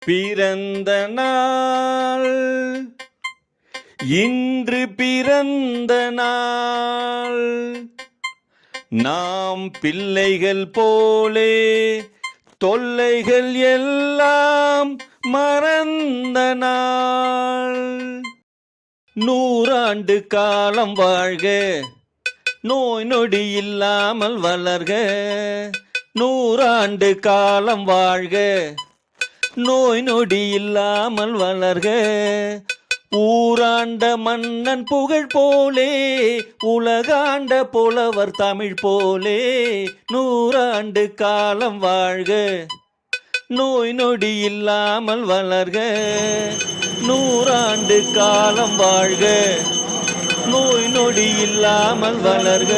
பிறந்த நாள் இன்று பிறந்த நாள் நாம் பிள்ளைகள் போலே தொல்லைகள் எல்லாம் மறந்த நாள். 100 ஆண்டு காலம் வாழ்க, நோய் நொடி இல்லாமல் வளர்க. 100 ஆண்டு காலம் வாழ்க, நோய் நொடி இல்லாமல் வளர்க. ஊராண்ட மன்னன் புகழ் போலே, உலகாண்ட புலவர் தமிழ் போலே. 100 ஆண்டு காலம் வாழ்க, நோய் நொடி இல்லாமல் வளர்க. 100 ஆண்டு காலம் வாழ்க, நோய் நொடி இல்லாமல் வளர்க.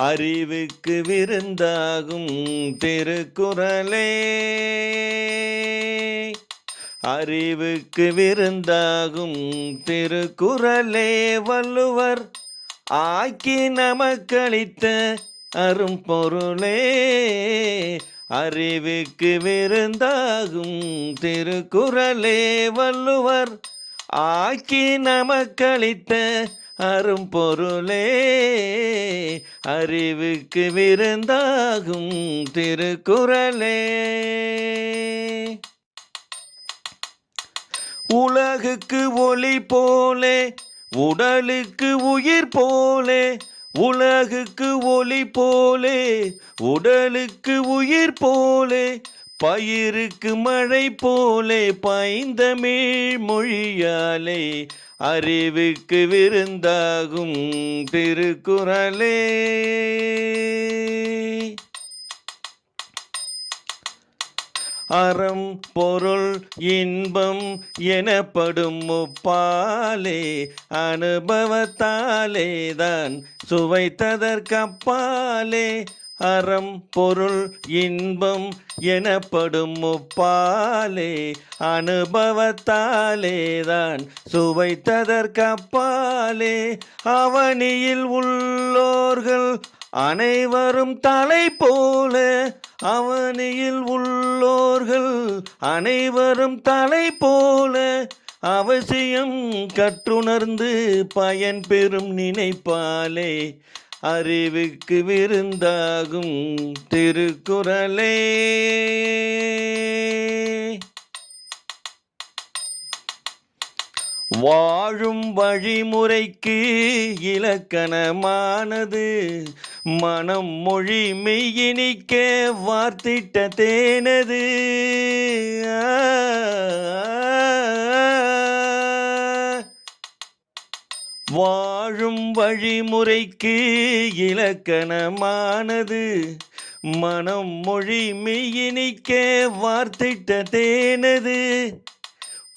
அறிவுக்கு விருந்தாகும் திருக்குறளே, அறிவுக்கு விருந்தாகும் திருக்குறளே. வள்ளுவர் ஆக்கி நமக்களித்த அரும்பொருளே. அறிவுக்கு விருந்தாகும் திருக்குறளே. வள்ளுவர் ஆக்கி நமக்களித்த அரும்பொருளே. அறிவுக்கு விருந்தாகும் திருக்குறளே. உலகுக்கு ஒளி போலே, உடலுக்கு உயிர் போலே. உலகுக்கு ஒளி போலே, உடலுக்கு உயிர் போலே. பயிருக்கு மழை போலே, பைந்தமிழ் மொழியாலே. அறிவுக்கு விருந்தாகும் திருக்குறளே. அறம் பொருள் இன்பம் எனப்படும் முப்பாலே அனுபவத்தாலே தான் சுவைத்ததற்கப்பாலே. அறம் பொருள் இன்பம் எனப்படும் முப்பாலே அனுபவத்தாலே தான் சுவைத்ததற்கப்பாலே. அவனியில் உள்ளோர்கள் அனைவரும் தலை போல, அவனியில் உள்ளோர்கள் அனைவரும் தலை போல, அவசியம் கற்றுணர்ந்து பயன் பெறும் நினைப்பாலே அறிவுக்கு விருந்தாகும் திருக்குறளே. வாழும் வழிமுறைக்கு இலக்கணமானது மனம் மொழி மெய்யினிக்க வார்த்திட்ட தேனது. வாழும் வழிமுறைக்கு இலக்கணமானது மனம் மொழி மெய்யினிக்க வார்த்திட்ட தேனது.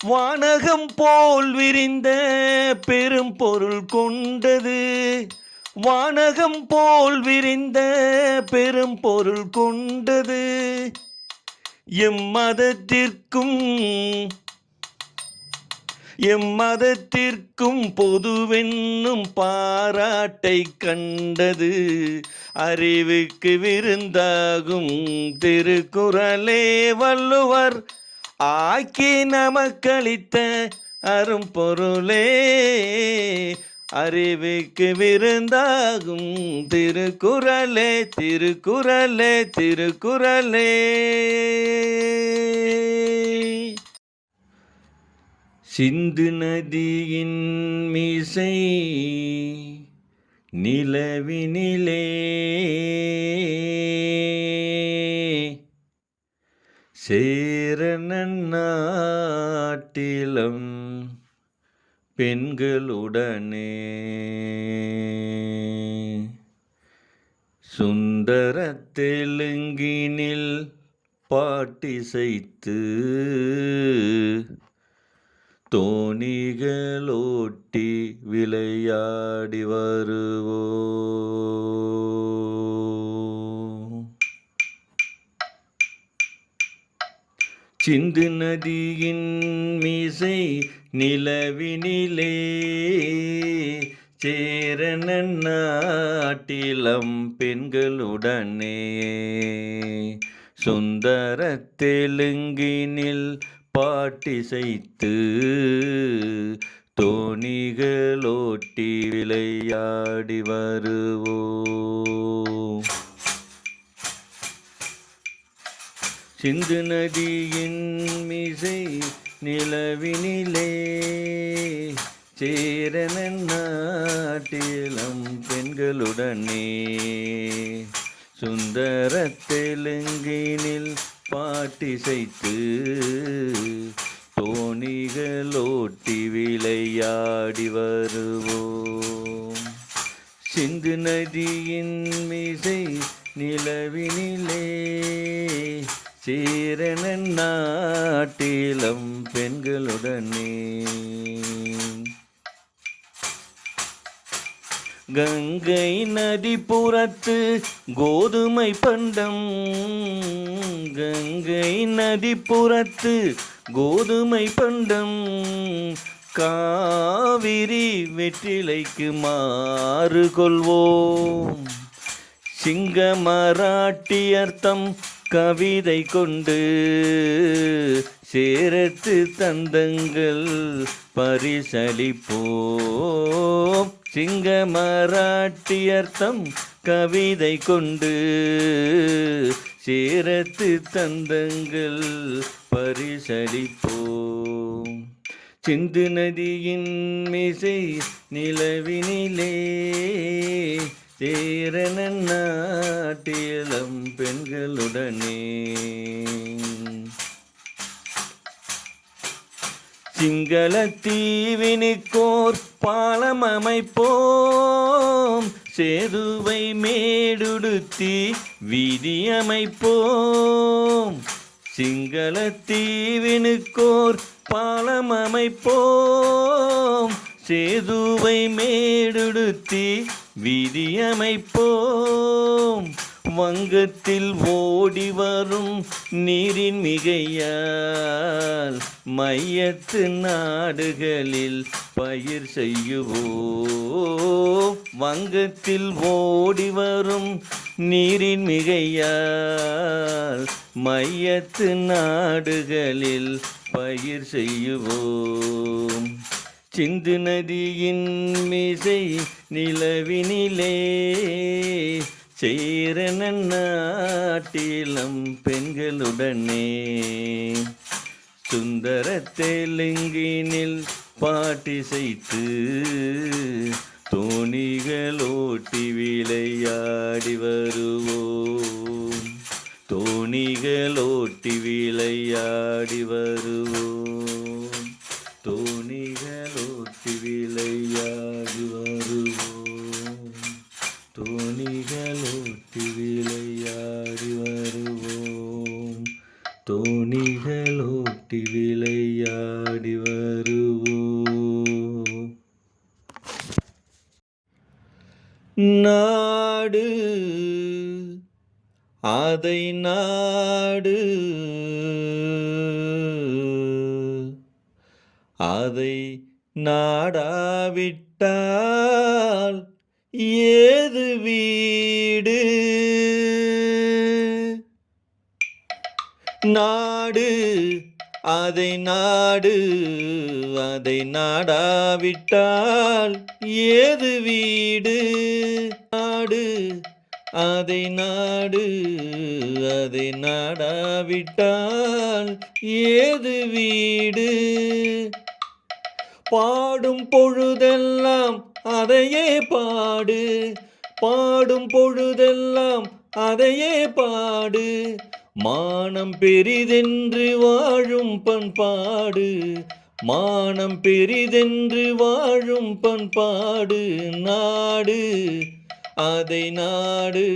வானகம் போல் விரிந்த பெரும் பொருள் கொண்டது, வானகம் போல் விரிந்த பெரும் பொருள் கொண்டது. எம்மதத்திற்கும் பொதுவென்னும் பாராட்டை கண்டது அறிவுக்கு விருந்தாகும் திருக்குறளே. வள்ளுவர் ஆக்கி நமக்களித்த அரும்பொருளே அறிவுக்கு விருந்தாகும் திருக்குறளே. திருக்குறளே திருக்குறளே. சிந்து நதியின் மீசை நிலவினிலே சேரன நாட்டிலம் பெண்களுடனே சுந்தர தெலுங்கினில் பாட்டிசைத்து தோணிகளோட்டி விளையாடி வருவோம். சிந்து நதியின் மீசை நிலவினிலே சேரன நாட்டிலம் பெண்களுடனே சுந்தர தெலுங்கினில் பாட்டிசைத்து தோணிகளோட்டி விளையாடி வருவோம். சிந்து நதியின் மீசை நிலவினிலே சேரன நாட்டிலம் பெண்களுடனே சுந்தர தெலுங்கினில் பாட்டிசைத்து தோணிகளோட்டி விளையாடி வருவோம். சிந்து நதியின் மீசை நிலவினிலே சேரன நாட்டிலம் பெண்களுடனே கங்கை நதி புறத்து கோதுமை பண்டம், கங்கை நதி புறத்து கோதுமை பண்டம் காவிரி வெற்றிலைக்கு மாறு கொள்வோம். சிங்க மராட்டியர்த்தம் கவிதை கொண்டு சேரத்து தந்தங்கள் பரிசளிப்போம். சிங்க மராட்டியர்த்தம் கவிதை கொண்டு சேரத்து தந்தங்கள் பரிசளிப்போம். சிந்து நதியின் மீசை நிலவினிலே சேரன நாட்டிலம் பெண்களுடனே சிங்களத் தீவினுக்கோர் பாலம் அமைப்போம், சேதுவை மேடுடுத்தி வீதி அமைப்போம். சிங்களத் தீவினுக்கோர் பாலம் அமைப்போம், சேதுவை மேடுடுத்தி வீதி அமைப்போம். வங்கத்தில் ஓடி வரும் நீரின் மிகையால் மையத்து நாடுகளில் பயிர் செய்யுவோம். வங்கத்தில் ஓடி வரும் நீரின் மிகையால் மையத்து நாடுகளில் பயிர் செய்யுவோம். சிந்து நதியின் மிசை நிலவினிலே சேரன நாட்டிலம் பெண்களுடனே சுந்தர தெலுங்கினில் பாட்டிசைத்து தோணிகளோட்டி விளையாடி வருவோம். தோணிகளோட்டி விளையாடி வருவோம். தோணிகளோட்டி விளையாடி வருவோம். தோணிகளோட்டி விளையாடி வருவோம். தோணிகளோட்டி விளையாடி வருவோம். நாடு அதை நாடு, அதை நாடாவிட்டால் ஏது வீடு. நாடு அதை நாடு, அதை நாடாவிட்டால் ஏது வீடு. நாடு அதை நாடு, அதை நாடாவிட்டால் ஏது வீடு. பாடும் பொழுதெல்லாம் அதையே பாடு, பாடும் பொழுதெல்லாம் அதையே பாடு. மானம் பெரிதென்று வாழும் பண்பாடு, மானம் பெரிதென்று வாழும் பண்பாடு. நாடு அதை நாடு,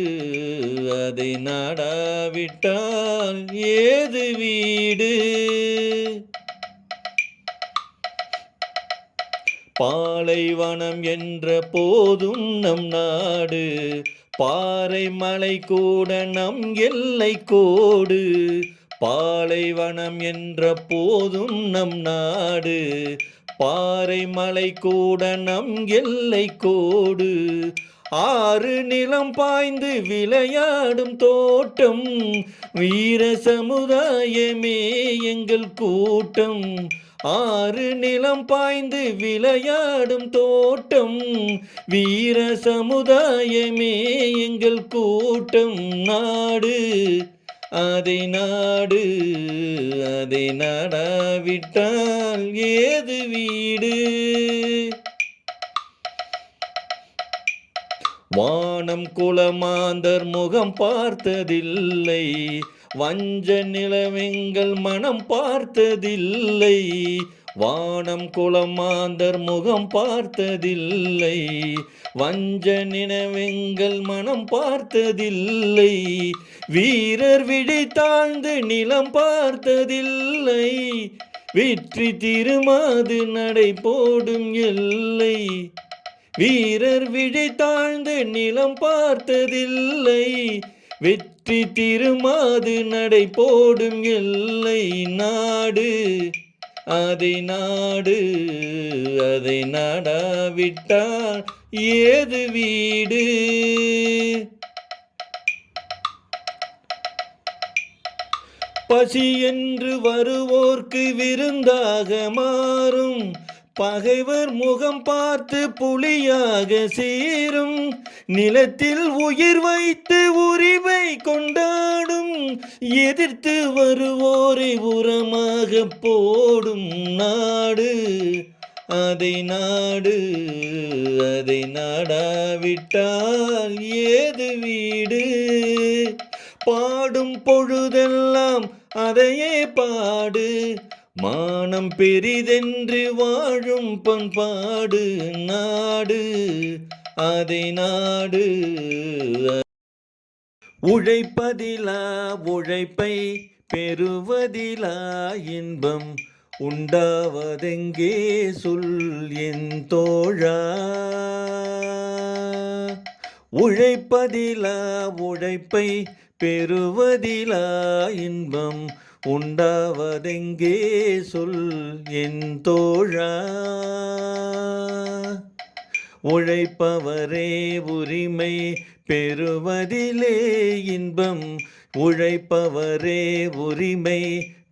அதை நாடாவிட்டால் ஏது வீடு. பாலைவனம் என்ற போதும் நம் நாடு, பாறை மலை கூட நம் எல்லை கோடு. பாலைவனம் என்ற போதும் நம் நாடு, பாறை மலை கூட நம் எல்லை கோடு. ஆறு நிலம் பாய்ந்து விளையாடும் தோட்டம், வீர சமுதாயமே எங்கள் கூட்டம். ஆறு நிலம் பாய்ந்து விளையாடும் தோட்டம், வீர சமுதாயமே எங்கள் கூட்டம். நாடு அதை நாடு, அதை நாடாவிட்டால் ஏது வீடு. வானம் குலமாந்தர் முகம் பார்த்ததில்லை, வஞ்ச நிலவெங்கள் மனம் பார்த்ததில்லை. வானம் குலமாந்தர் முகம் பார்த்ததில்லை, வஞ்ச நிலவெங்கள் மனம் பார்த்ததில்லை. வீரர் விழி தாழ்ந்து நிலம் பார்த்ததில்லை, வெற்றி திருமாது நடை போடும் எல்லை. வீரர் விழி தாழ்ந்து நிலம் பார்த்ததில்லை, வெற்றி திருமாது நடை போடும் எல்லை. நாடு அதை நாடு, அதை நாடாவிட்டால் ஏது வீடு. பசி என்று வருவோர்க்கு விருந்தாக மாறும், பகைவர் முகம் பார்த்து புலியாக சீரும். நிலத்தில் உயிர் வைத்து உரிமை கொண்டாடும், எதிர்த்து வருவோரை உரமாக போடும். நாடு அதை நாடு, அதை நாடாவிட்டால் ஏது வீடு. பாடும் பொழுதெல்லாம் அதையே பாடு, மானம் பெரிதென்று வாழும் பண்பாடு நாடு அதை நாடு. உழைப்பதிலா உழைப்பை பெறுவதிலா இன்பம் உண்டாவதெங்கே சொல் என் தோழா. உழைப்பதிலா உழைப்பை பெறுவதிலா இன்பம் உண்டாவதெங்கே சொல் என் தோழா. உழைப்பவரே உரிமை பெறுவதிலே இன்பம் உழைப்பவரே உரிமை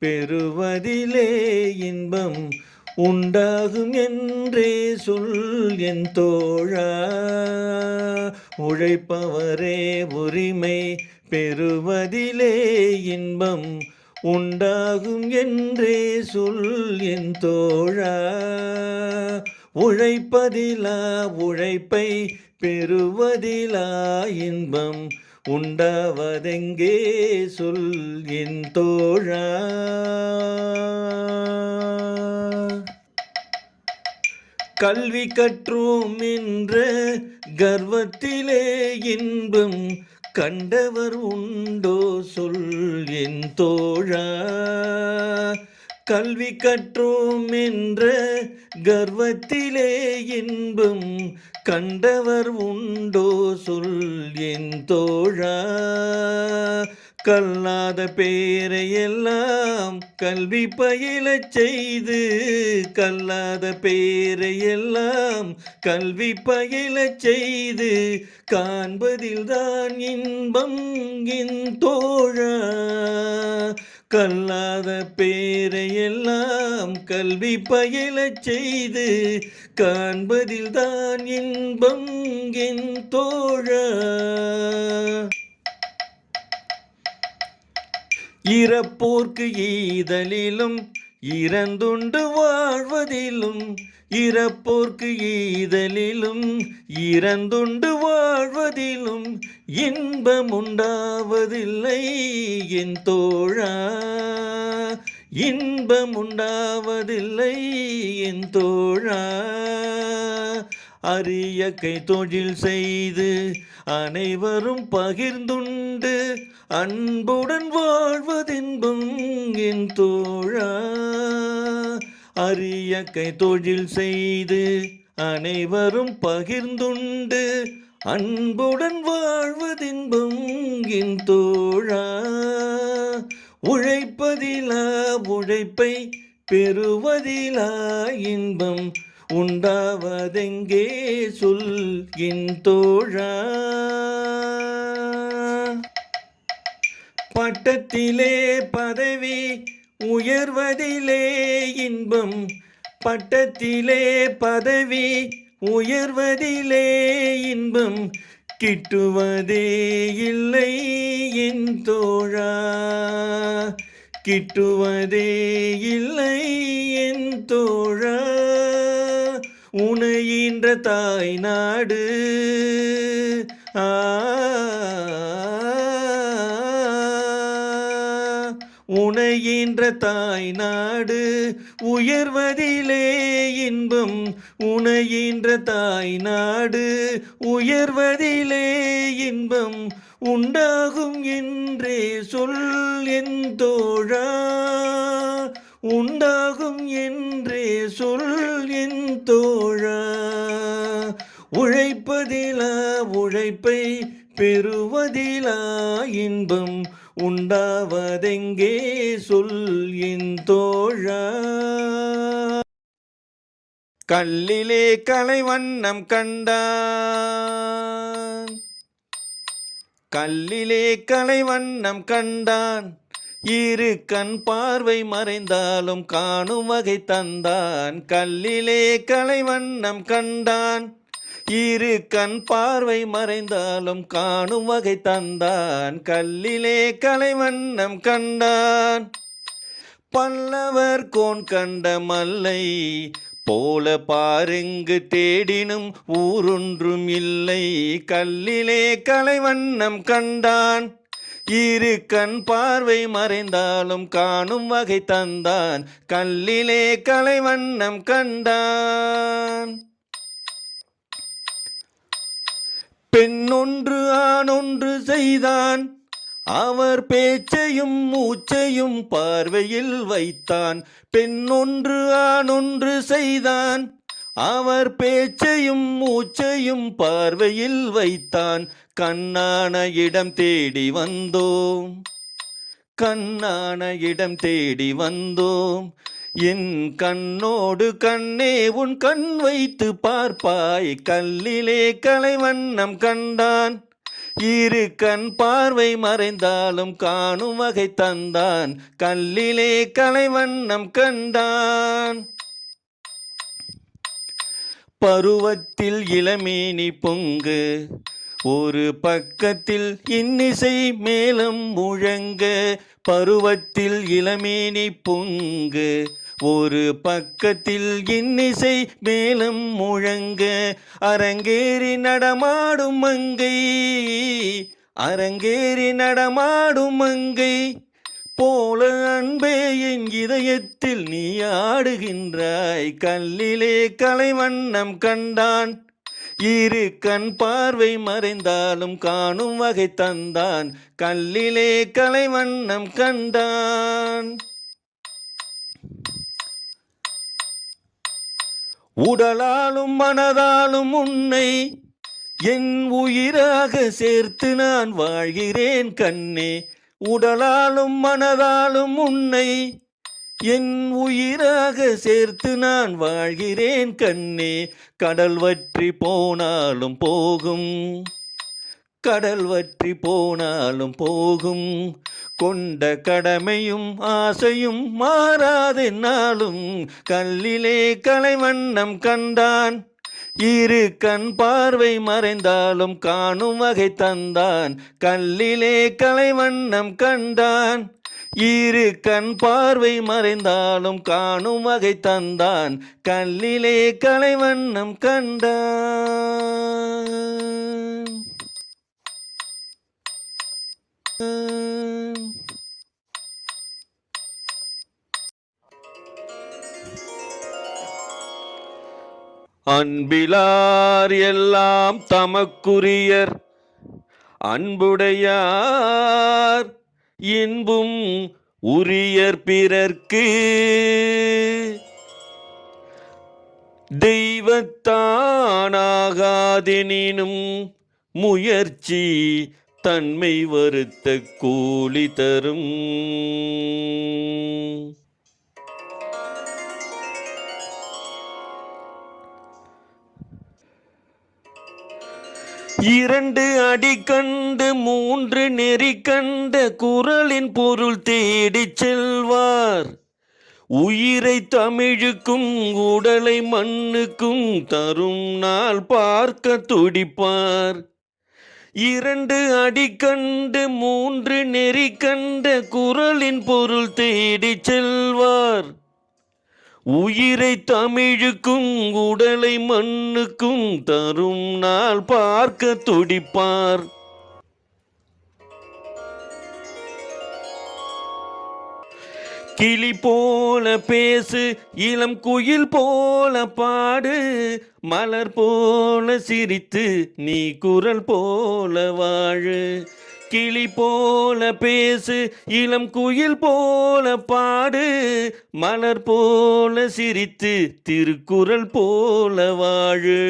பெறுவதிலே இன்பம் உண்டாகும் என்றே சொல் என் தோழா. உழைப்பவரே உரிமை பெறுவதிலே இன்பம் உண்டாகும் என்றே சொல் என் தோழா. உழைப்பதிலா உழைப்பை பெறுவதிலா இன்பம் உண்டாவதெங்கே சொல் என் தோழா. கல்வி கற்றோம் என்ற கர்வத்திலே இன்பம் கண்டவர் உண்டோ சொல் என் தோழா. கல்வி கற்றோம் என்ற கர்வத்திலே இன்பம் கண்டவர் உண்டோ சொல் என் தோழா. கல்லாத பேரையெல்லாம் கல்வி பயிலச் செய்து கல்லாத பேரையெல்லாம் கல்வி பயிலச் செய்து காண்பதில்தான் இன்பம் என் தோழா. கல்லாத பேரையெல்லாம் கல்வி பயிலச் செய்து காண்பதில்தான் இன்பம் என் தோழா. இறப்போர்க்கு ஈதலிலும் இறந்துண்டு வாழ்வதிலும் இறப்போர்க்கு ஈதலிலும் இறந்துண்டு வாழ்வதிலும் இன்பம் உண்டாவதில்லை என் தோழா. இன்பம் உண்டாவதில்லை என் தோழா. அரிய கை தொழில் செய்து அனைவரும் பகிர்ந்துண்டு அன்புடன் வாழ்வதின்பம் என் தோழா. அரிய கை தொழில் செய்து அனைவரும் பகிர்ந்துண்டு அன்புடன் வாழ்வதின்பம் என் தோழா. உழைப்பதிலா உழைப்பை பெறுவதிலா இன்பம் உண்டாவதெங்கே சொல் என் தோழா. பட்டத்திலே பதவி உயர்வதிலே இன்பம் பட்டத்திலே பதவி உயர்வதிலே இன்பம் கிட்டுவதே இல்லை என் தோழா. கிட்டுவதே இல்லை என் தோழா. உனையின்ற தாய் நாடு உனையின்ற தாய் நாடு உயர்வதிலே இன்பம் உனையின்ற தாய் நாடு உயர்வதிலே இன்பம் உண்டாகும் என்றே சொல் என் தோழா. உண்டாகும் என்றே சொல் என் தோழா. உழைப்பதிலா உழைப்பை பெறுவதிலா இன்பம் உண்டாவதெங்கே சொல் என் தோழா. கல்லிலே கலைவண்ணம் கண்டான் கல்லிலே கலைவண்ணம் கண்டான் இரு கண் பார்வை மறைந்தாலும் காணும் வகை தந்தான். கல்லிலே கலைவண்ணம் கண்டான் இரு கண் பார்வை மறைந்தாலும் காணும் வகை தந்தான். கல்லிலே கலைவண்ணம் கண்டான் பல்லவர் கோன் கண்ட மல்லை போல பாருங்கு தேடினும் ஊரொன்றும் இல்லை. கல்லிலே கலைவண்ணம் கண்டான் இரு கண் பார்வை மறைந்தாலும் காணும் வகை தந்தான். கல்லிலே கலைவண்ணம் கண்டான். பெண்ணொன்று ஆணொன்று செய்தான். அவர் பேச்சையும் மூச்சையும் பார்வையில் வைத்தான். பெண்ணொன்று ஆணொன்று செய்தான். அவர் பேச்சையும் மூச்சையும் பார்வையில் வைத்தான். கண்ணான இடம் தேடி வந்தோம். கண்ணான இடம் தேடி வந்தோம். என் கண்ணோடு கண்ணே உன் கண் வைத்து பார்ப்பாய். கல்லிலே கலைவண்ணம் கண்டான். இரு கண் பார்வை மறைந்தாலும் காணும் வகை தந்தான். கல்லிலே கலைவண்ணம் கண்டான். பருவத்தில் இளமேனி பொங்கு, ஒரு பக்கத்தில் இன்னிசை மேளம் முழங்க. பருவத்தில் இளமேனி பொங்கு, ஒரு பக்கத்தில் இன்னிசை மேளம் முழங்க. அரங்கேறி நடமாடும் மங்கை, அரங்கேறி நடமாடும் மங்கை போல அன்பே என் இதயத்தில் நீ ஆடுகின்றாய். கல்லிலே கலைவண்ணம் கண்டான். இரு கண் பார்வை மறைந்தாலும் காணும் வகை தந்தான். கல்லிலே கலைவண்ணம் கண்டான். உடலாலும் மனதாலும் உன்னை என் உயிராக சேர்த்து நான் வாழ்கிறேன் கண்ணே. உடலாலும் மனதாலும் உன்னை என் உயிராக சேர்த்து நான் வாழ்கிறேன் கண்ணே. கடல் வற்றி போனாலும் போகும், கடல் வற்றி போனாலும் போகும். கொண்ட கடமையும் ஆசையும் மாறாதென்னாலும். கல்லிலே கலைவண்ணம் கண்டான். இரு கண் பார்வை மறைந்தாலும் காணும் வகை தந்தான். கல்லிலே கலைவண்ணம் கண்டான். இரு கண் பார்வை மறைந்தாலும் காணும் வகை தந்தான். கல்லிலே கலைவண்ணம் கண்டான். அன்பிலார் எல்லாம் தமக்குரியர், அன்புடையார் இன்பும் உரியர் பிறர்க்கு. தெய்வத்தானாகாதெனினும் முயற்சி தன்மை வருத்த கூலி தரும். இரண்டு அடி கண்டு மூன்று நெறி கண்ட குறளின் பொருள் தேடிச் செல்வார். உயிரை தமிழுக்கும் உடலை மண்ணுக்கும் தரும் நாள் பார்க்க துடிப்பார். இரண்டு அடி கண்டு மூன்று நெறி கண்ட குறளின் பொருள் தேடிச் செல்வார். உயிரை தமிழுக்கும் உடலை மண்ணுக்கும் தரும் நாள் பார்க்க துடிப்பார். கிளி போல பேசு, இளம் குயில் போல பாடு, மலர் போல சிரித்து நீ குரல் போல வாழு. கிளி போல பேசு, இளம் குயில் போல பாடு, மலர் போல சிரித்து திருக்குறள் போல வாழு.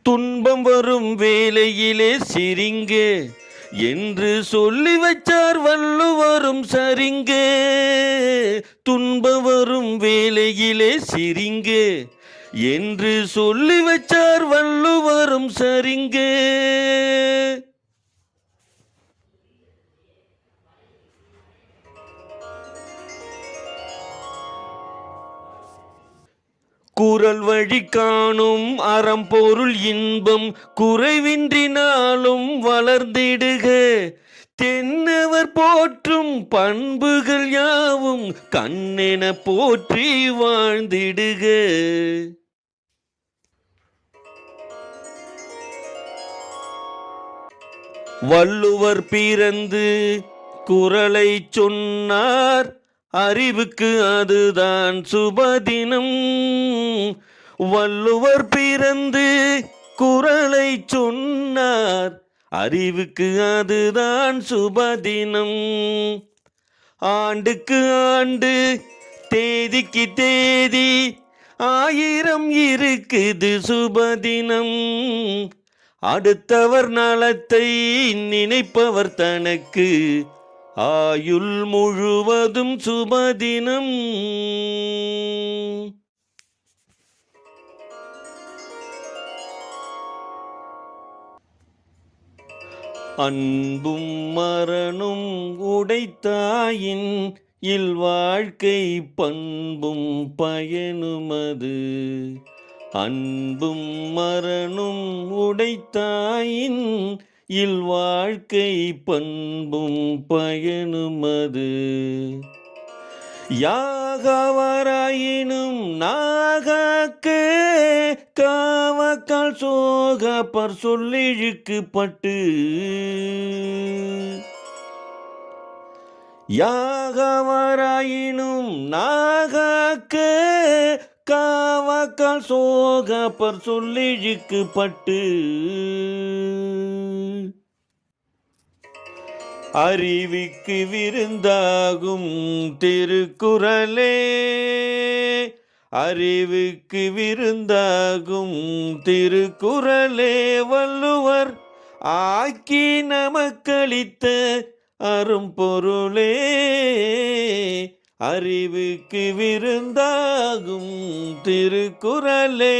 துன்பம் வரும் வேளையிலே சிரிங்க என்று சொல்லி வச்சார் வள்ளுவரும் சரிங்க. துன்பம் வரும் வேளையிலே சிரிங்க என்று சொல்லி வச்சார் வள்ளுவரும் சரிங்க. குறள் வழி காணும் அறம்பொருள் இன்பம் குறைவின்றி நாளும் வளர்ந்திடுக. தென்னவர் போற்றும் பண்புகள் யாவும் கண்ணென போற்றி வாழ்ந்திடுக. வள்ளுவர் பிறந்து குறளை சொன்னார், அறிவுக்கு அதுதான் சுபதினம். வள்ளுவர் பிறந்து குறளை சொன்னார், அறிவுக்கு அதுதான் சுபதினம். ஆண்டுக்கு ஆண்டு தேதிக்கு தேதி 1000 இருக்குது சுபதினம். அடுத்தவர் நலத்தை நினைப்பவர் தனக்கு ஆயுள் முழுவதும் சுபதினம். அன்பும் மரணும் உடைத்தாயின் இல்வாழ்க்கை பண்பும் பயனுமது. அன்பும் மரணும் உடைத்தாயின் இல்வாழ்க்கை பண்பும் பயனுமது. யாகவராயினும் நாகாக்க காவக்கால் சோகப்பர் சொல்லிழுக்குப்பட்டு. யாகவராயினும் நாகாக்க காவக்கால் சோகப்பர் சொல்லிழுக்குப்பட்டு. அறிவுக்கு விருந்தாகும் திருக்குறளே, அறிவுக்கு விருந்தாகும் திருக்குறளே, வள்ளுவர் ஆக்கி நமக்களித்த அரும்பொருளே. அறிவுக்கு விருந்தாகும் திருக்குறளே.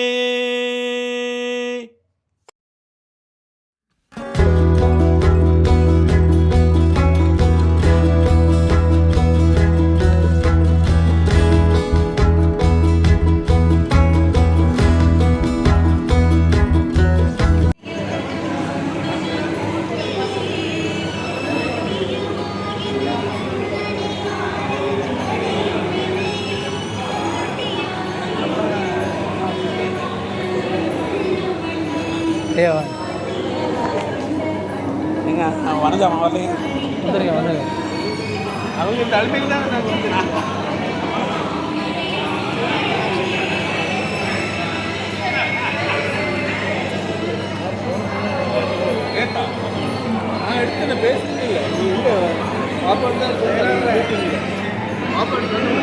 எங்க வணக்கம் வரலைங்க, வந்துருங்க வந்துருங்க. அவங்க தலைமையில் தான் நாங்கள் வந்து நான் எடுத்து பேசுறது இல்லை. நீங்க சாப்பாடு தான் சொல்லுங்க, சாப்பாடு சொல்லுங்க.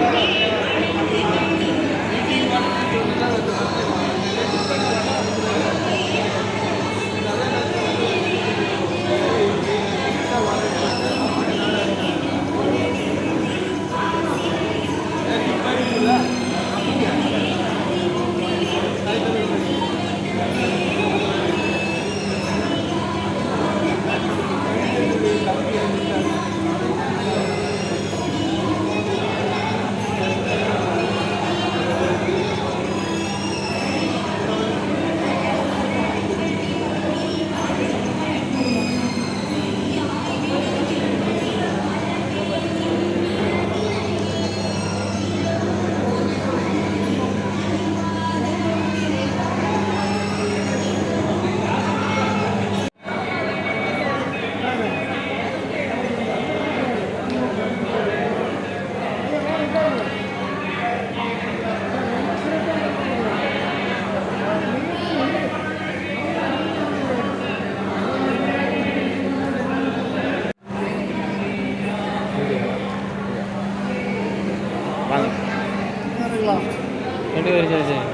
ரெண்டு பேரும் சரி சரி.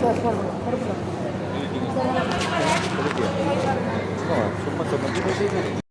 சும்மா சும்மா